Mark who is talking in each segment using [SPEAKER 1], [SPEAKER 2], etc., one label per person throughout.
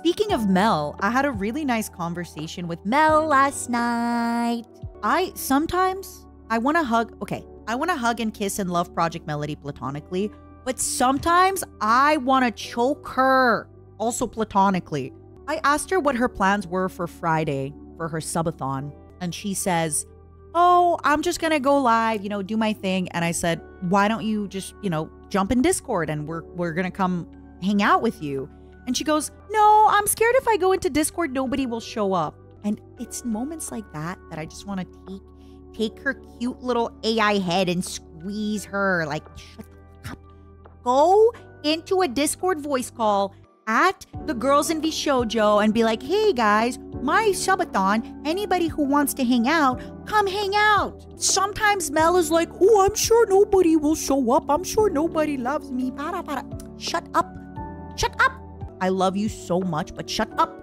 [SPEAKER 1] Speaking of Mel, I had a really nice conversation with Mel last night. Sometimes I want to hug. Okay, I want to hug and kiss and love Project Melody platonically, but sometimes I want to choke her also platonically. I asked her what her plans were for Friday for her subathon, and she says, "Oh, I'm just gonna go live, do my thing." And I said, "Why don't you just, jump in Discord and we're gonna come hang out with you?" And she goes, "No, I'm scared if I go into Discord, nobody will show up." And it's moments like that I just want to take her cute little AI head and squeeze her. Like, shut the fuck up. Go into a Discord voice call at the Girls in V Shoujo and be like, "Hey guys, my subathon, anybody who wants to hang out, come hang out." Sometimes Mel is like, "Oh, I'm sure nobody will show up. I'm sure nobody loves me." Para. Shut up. Shut up. I love you so much, but shut up.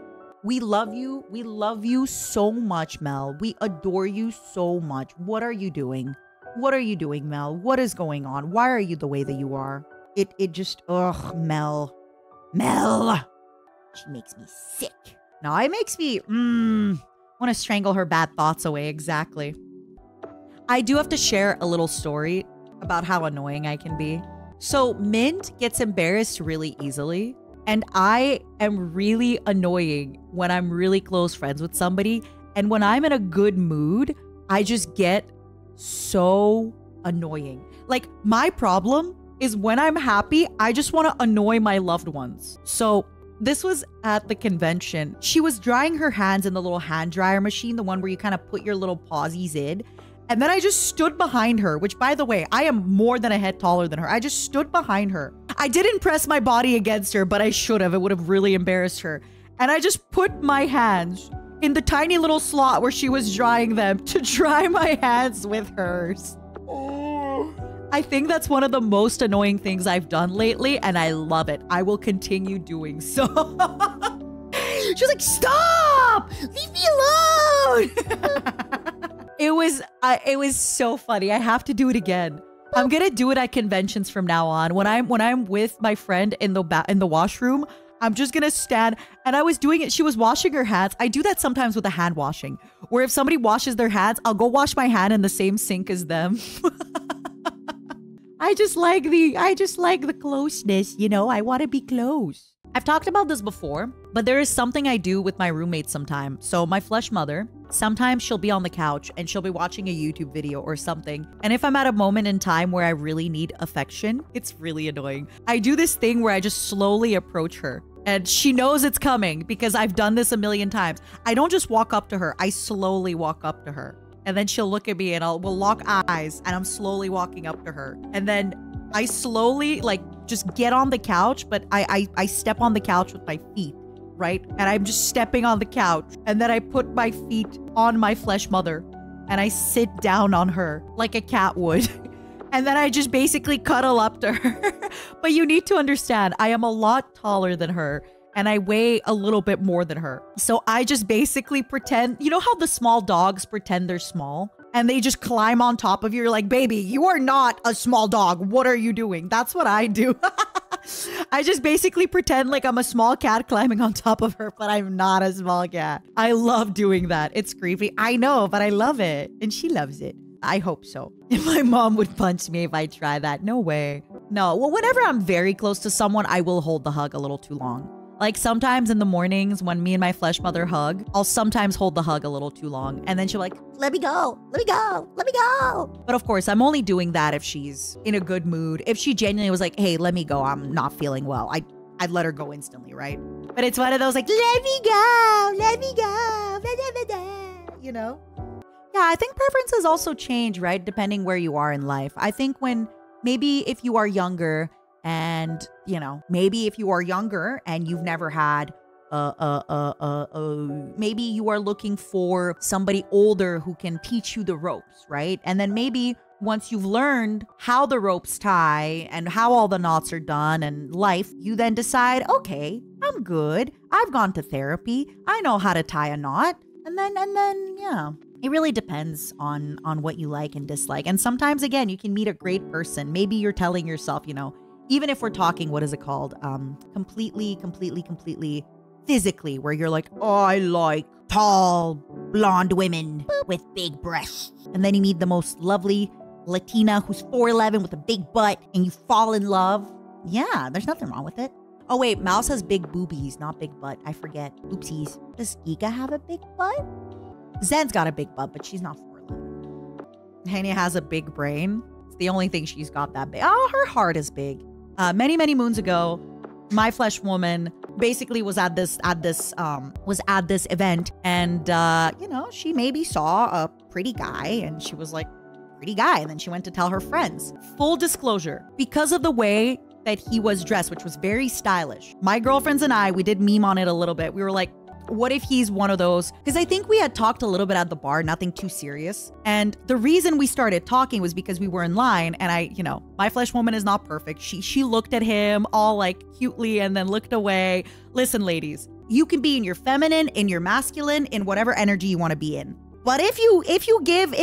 [SPEAKER 1] We love you. We love you so much, Mel. We adore you so much. What are you doing? What are you doing, Mel? What is going on? Why are you the way that you are? It just, ugh, Mel. She makes me sick. No, it makes me, want to strangle her bad thoughts away. Exactly. I do have to share a little story about how annoying I can be. So Mint gets embarrassed really easily. And I am really annoying when I'm really close friends with somebody. And when I'm in a good mood, I just get so annoying. Like, my problem is when I'm happy, I just want to annoy my loved ones. So this was at the convention. She was drying her hands in the little hand dryer machine, the one where you kind of put your little pausies in. And then I just stood behind her, which, by the way, I am more than a head taller than her. I just stood behind her. I didn't press my body against her, but I should have. It would have really embarrassed her. And I just put my hands in the tiny little slot where she was drying them to dry my hands with hers. Oh. I think that's one of the most annoying things I've done lately, and I love it. I will continue doing so. She's like, "Stop! Leave me alone!" It was so funny. I have to do it again. I'm gonna do it at conventions from now on. When I'm with my friend in the washroom, I'm just gonna stand. And I was doing it. She was washing her hands. I do that sometimes with the hand washing, where if somebody washes their hands, I'll go wash my hand in the same sink as them. I just like the closeness, I want to be close. I've talked about this before, but there is something I do with my roommates sometimes. So my flesh mother, sometimes she'll be on the couch and she'll be watching a YouTube video or something. And if I'm at a moment in time where I really need affection, it's really annoying. I do this thing where I just slowly approach her. And she knows it's coming because I've done this a million times. I don't just walk up to her. I slowly walk up to her. And then she'll look at me and we'll lock eyes and I'm slowly walking up to her. And then I slowly just get on the couch, but I step on the couch with my feet, right? And I'm just stepping on the couch. And then I put my feet on my flesh mother and I sit down on her like a cat would. And then I just basically cuddle up to her. But you need to understand, I am a lot taller than her. And I weigh a little bit more than her. So I just basically pretend, you know how the small dogs pretend they're small? And they just climb on top of you. You're like, "Baby, you are not a small dog. What are you doing?" That's what I do. I just basically pretend like I'm a small cat climbing on top of her, but I'm not a small cat. I love doing that. It's creepy. I know, but I love it. And she loves it. I hope so. My mom would punch me if I try that. No way. No, well, whenever I'm very close to someone, I will hold the hug a little too long. Like sometimes in the mornings when me and my flesh mother hug, I'll sometimes hold the hug a little too long. And then she'll be like, "Let me go, let me go, let me go." But of course, I'm only doing that if she's in a good mood. If she genuinely was like, "Hey, let me go, I'm not feeling well," I'd let her go instantly, right? But it's one of those like, "Let me go, let me go, Yeah, I think preferences also change, right? Depending where you are in life. I think maybe if you are younger, and, maybe if you are younger and you've never had, maybe you are looking for somebody older who can teach you the ropes, right? And then maybe once you've learned how the ropes tie and how all the knots are done and life, you then decide, "Okay, I'm good. I've gone to therapy. I know how to tie a knot." And then, yeah. It really depends on what you like and dislike. And sometimes, again, you can meet a great person. Maybe you're telling yourself, even if we're talking, what is it called? Completely physically, where you're like, oh, I like tall, blonde women with big breasts. And then you meet the most lovely Latina who's 4'11" with a big butt and you fall in love. Yeah, there's nothing wrong with it. Oh wait, Mouse has big boobies, not big butt. I forget. Oopsies. Does Giga have a big butt? Zen's got a big butt, but she's not 4'11". Henya has a big brain. It's the only thing she's got that big. Oh, her heart is big. Many, many moons ago, my flesh woman basically was at this event, and you know, she maybe saw a pretty guy and she was like, pretty guy, and then she went to tell her friends. Full disclosure, because of the way that he was dressed, which was very stylish, my girlfriends and I, we did meme on it a little bit. We were like, what if he's one of those? Because I think we had talked a little bit at the bar, nothing too serious. And the reason we started talking was because we were in line, and I, you know, my flesh woman is not perfect. She looked at him all like cutely and then looked away. Listen, ladies, you can be in your feminine, in your masculine, in whatever energy you want to be in. But if you give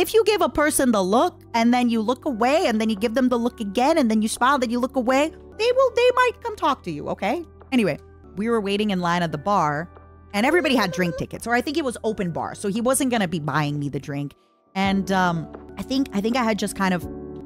[SPEAKER 1] a person the look and then you look away and then you give them the look again and then you smile, then you look away, they might come talk to you, okay? Anyway, we were waiting in line at the bar and everybody had drink tickets, or I think it was open bar, so he wasn't gonna be buying me the drink. And I think I had just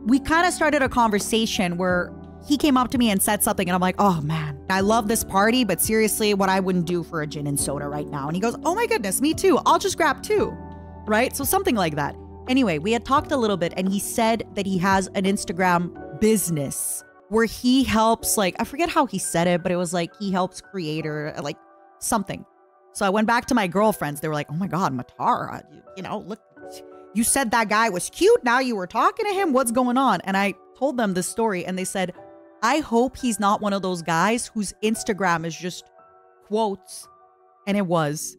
[SPEAKER 1] we kind of started a conversation where he came up to me and said something, and I'm like, oh man, I love this party, but seriously, what I wouldn't do for a gin and soda right now. And he goes, oh my goodness, me too. I'll just grab two. Right? So something like that. Anyway, we had talked a little bit, and he said that he has an Instagram business where he helps, like, I forget how he said it, but it was like he helps creator, like something. So I went back to my girlfriends. They were like, oh my God, Matara, you know, look, you said that guy was cute. Now you were talking to him. What's going on? And I told them this story, and they said, I hope he's not one of those guys whose Instagram is just quotes. And it was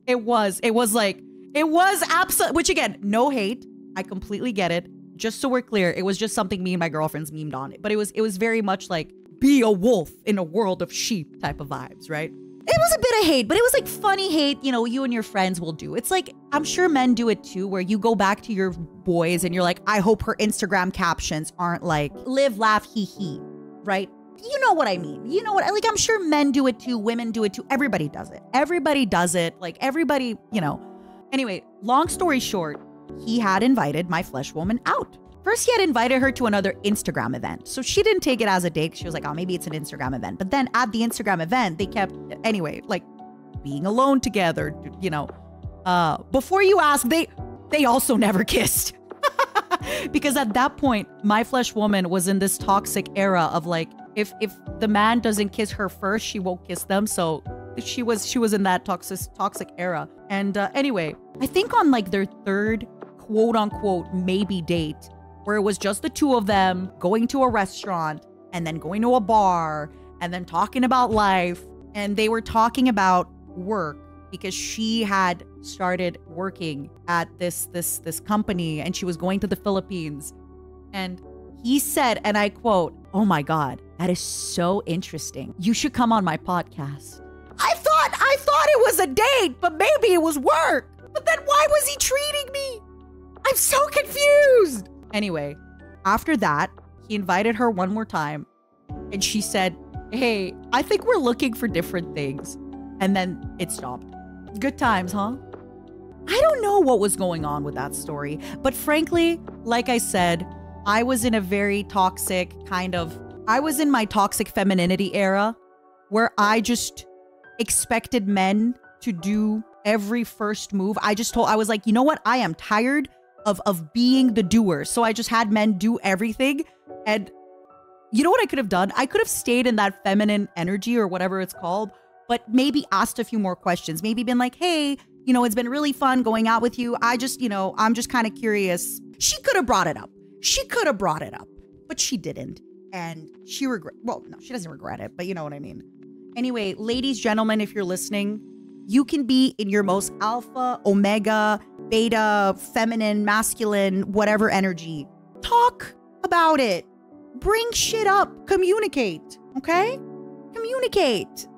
[SPEAKER 1] absolute, which again, no hate. I completely get it. Just so we're clear, it was just something me and my girlfriends memed on it. But it was very much like, be a wolf in a world of sheep type of vibes, right? It was a bit of hate, but it was like funny hate, you know, you and your friends will do. It's like, I'm sure men do it too, where you go back to your boys and you're like, I hope her Instagram captions aren't like, live, laugh, hee hee, right? You know what I mean. You know what, like, I'm sure men do it too, women do it too. Everybody does it. Everybody does it. Like everybody, you know. Anyway, long story short, he had invited my flesh woman out. First, he had invited her to another Instagram event. So she didn't take it as a date. She was like, oh, maybe it's an Instagram event. But then at the Instagram event, they kept, anyway, like being alone together, you know. Before you ask, they also never kissed. Because at that point, my flesh woman was in this toxic era of like, if the man doesn't kiss her first, she won't kiss them. So she was in that toxic era. And anyway, I think on like their third quote unquote maybe date, where it was just the two of them going to a restaurant and then going to a bar and then talking about life, and they were talking about work because she had started working at this company and she was going to the Philippines. And he said, and I quote, oh my God, that is so interesting. You should come on my podcast. I thought it was a date, but maybe it was work. But then why was he treating me? I'm so confused. Anyway, after that, he invited her one more time and she said, hey, I think we're looking for different things. And then it stopped. Good times, huh? I don't know what was going on with that story, but frankly, like I said, I was in a very toxic I was in my toxic femininity era where I just expected men to do every first move. I was like, you know what? I am tired of being the doer. So I just had men do everything. And you know what I could have done? I could have stayed in that feminine energy or whatever it's called, but maybe asked a few more questions. Maybe been like, hey, you know, it's been really fun going out with you. I just, you know, I'm just kind of curious. She could have brought it up. But she didn't. And she well, no, she doesn't regret it, but you know what I mean. Anyway, ladies, gentlemen, if you're listening, you can be in your most alpha, omega, beta, feminine, masculine, whatever energy. Talk about it. Bring shit up. Communicate. Okay? Communicate.